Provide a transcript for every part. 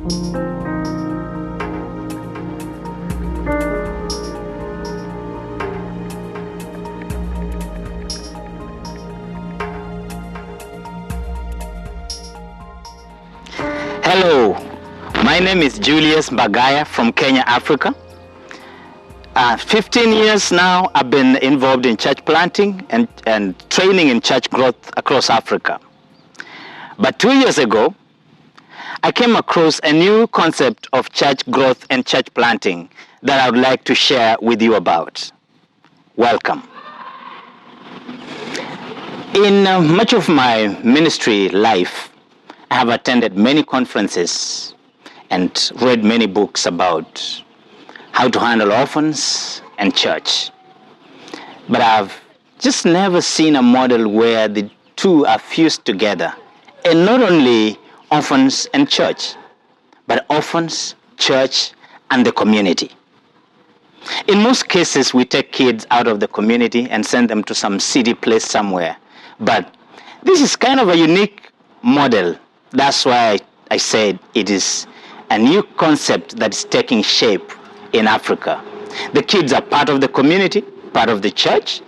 Hello, my name is Julius Bagaya from Kenya, Africa. 15 years now I've been involved in church planting and training in church growth across Africa. But 2 years ago, I came across a new concept of church growth and church planting that I would like to share with you about. Welcome. In much of my ministry life, I have attended many conferences and read many books about how to handle orphans and church. But I've just never seen a model where the two are fused together. And not only orphans and church, but orphans, church, and the community. In most cases, we take kids out of the community and send them to some city place somewhere. But this is kind of a unique model. That's why I said it is a new concept that is taking shape in Africa. The kids are part of the community, part of the church,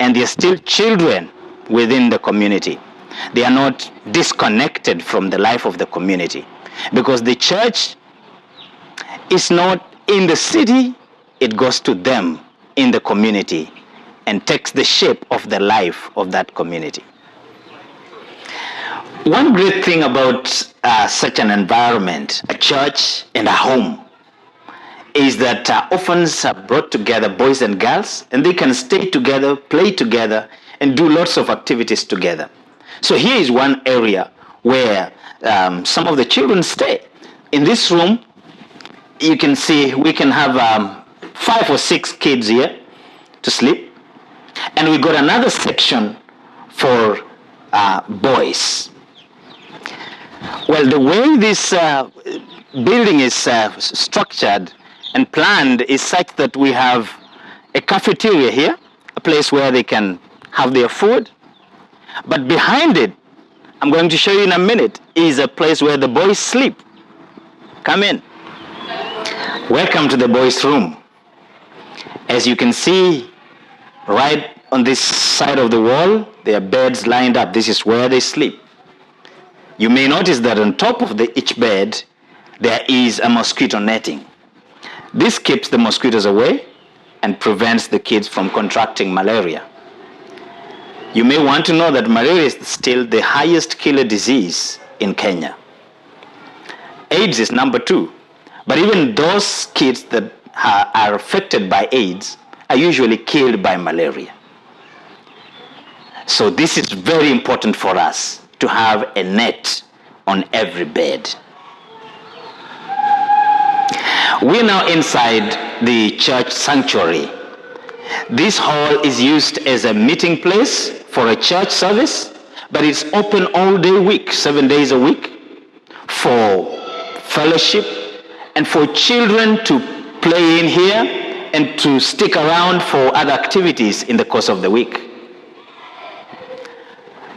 and they are still children within the community. They are not disconnected from the life of the community, because the church is not in the city, it goes to them in the community and takes the shape of the life of that community. One great thing about such an environment, a church and a home, is that orphans are brought together, boys and girls, and they can stay together, play together, and do lots of activities together. So here is one area where some of the children stay. In this room, you can see we can have 5 or 6 kids here to sleep. And we got another section for boys. Well, the way this building is structured and planned is such that we have a cafeteria here, a place where they can have their food. But behind it, I'm going to show you in a minute, is a place where the boys sleep. Come in. Welcome to the boys' room. As you can see, right on this side of the wall, there are beds lined up. This is where they sleep. You may notice that on top of each bed, there is a mosquito netting. This keeps the mosquitoes away and prevents the kids from contracting malaria. You may want to know that malaria is still the highest killer disease in Kenya. AIDS is number 2. But even those kids that are affected by AIDS are usually killed by malaria. So this is very important for us, to have a net on every bed. We're now inside the church sanctuary. This hall is used as a meeting place for a church service, but it's open all day week, 7 days a week, for fellowship and for children to play in here and to stick around for other activities in the course of the week.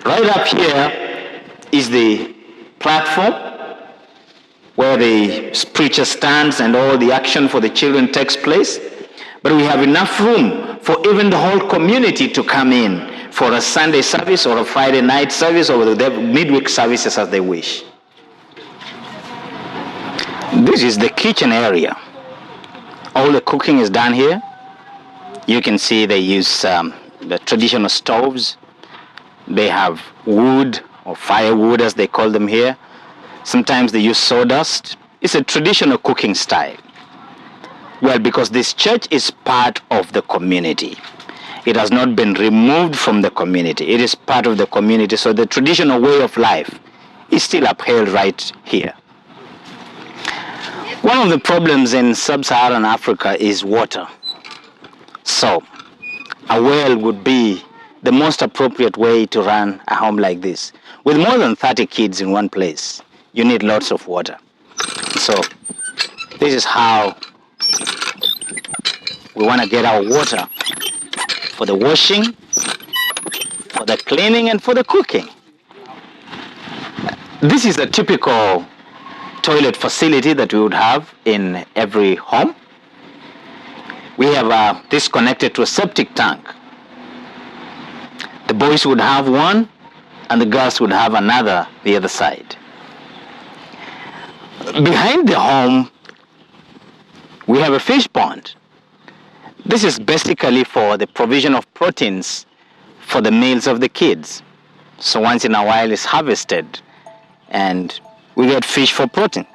Right up here is the platform where the preacher stands and all the action for the children takes place. But we have enough room for even the whole community to come in for a Sunday service or a Friday night service or the midweek services as they wish. This is the kitchen area. All the cooking is done here. You can see they use the traditional stoves. They have wood or firewood as they call them here. Sometimes they use sawdust. It's a traditional cooking style. Well, because this church is part of the community. It has not been removed from the community. It is part of the community. So the traditional way of life is still upheld right here. One of the problems in sub-Saharan Africa is water. So a well would be the most appropriate way to run a home like this. With more than 30 kids in one place, you need lots of water. So this is how we want to get our water for the washing, for the cleaning, and for the cooking. This is a typical toilet facility that we would have in every home. We have this connected to a septic tank. The boys would have one and the girls would have another the other side. Behind the home, we have a fish pond. This is basically for the provision of proteins for the meals of the kids. So once in a while it's harvested and we get fish for protein.